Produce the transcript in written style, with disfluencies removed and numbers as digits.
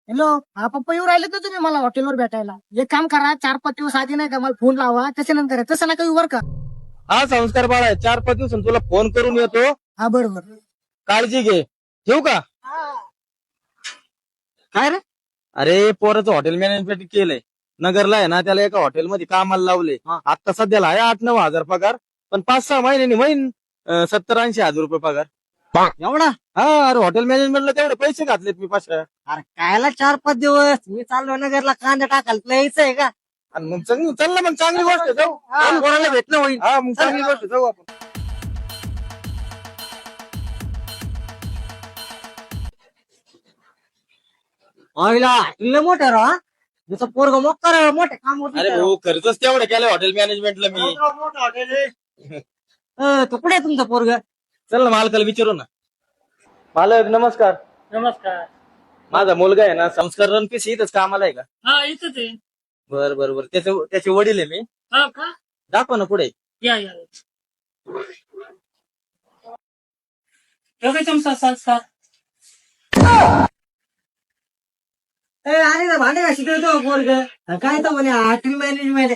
Hello, हा पप्पा येऊ राहिले तर तुम्ही मला हॉटेलवर भेटायला. एक काम करा, 4-5 दिवस आधी नाही का मला फोन लावा, त्याच्यानंतर तसं नका येऊ बरं का. हा संस्कार बाळा आहे. 4-5 दिवसांनी तुला फोन करून येतो. हा बरोबर. काळजी घे. ठेवू का? काय रे? अरे पोराचं हॉटेल मॅनेजमेंट केलंय. नगरला आहे ना, त्याला एका हॉटेलमध्ये कामाला लावले. आता सध्याला आहे 8-9 हजार पगार. पण 5-6 महिन्यांनी होईन 70-80 हजार रुपये पगार. एवढा? हा अरे हॉटेल मॅनेजमेंटला तेवढे पैसे घातलेत मी पाशा. अरे कायला 4-5 दिवस मी चाललो नगरला कांदा टाकायला, तुला यायचंय का? आणि मग चल ना, मग चांगली गोष्ट आहे, जाऊ. हा, कोणाला भेटणं होईल. हा मग चांगली गोष्ट आहे, जाऊ आपण. आईला तुला मोठं रा जसं पोरग मोठं मोठे काम होत अरे भाऊ खर्चच तेवढं केलं हॉटेल मॅनेजमेंटला मी. मोठं हॉटेल आहे. तो कुठे आहे तुमचं पोरग? चल ना मालकाला विचारू ना. मालक नमस्कार. नमस्कार. माझा मुलगा आहे ना, संस्कार रणपिसी इथंच कामाला आहे का? हा इथंच आहे. बर त्याचे वडील आहे मी. हा का? दाखवा ना पुढे. या या तुमचा संस्कार. अरे ना भांडे का शिकवतो पोरग काय तर म्हणे हॉटेल मॅनेजमेंट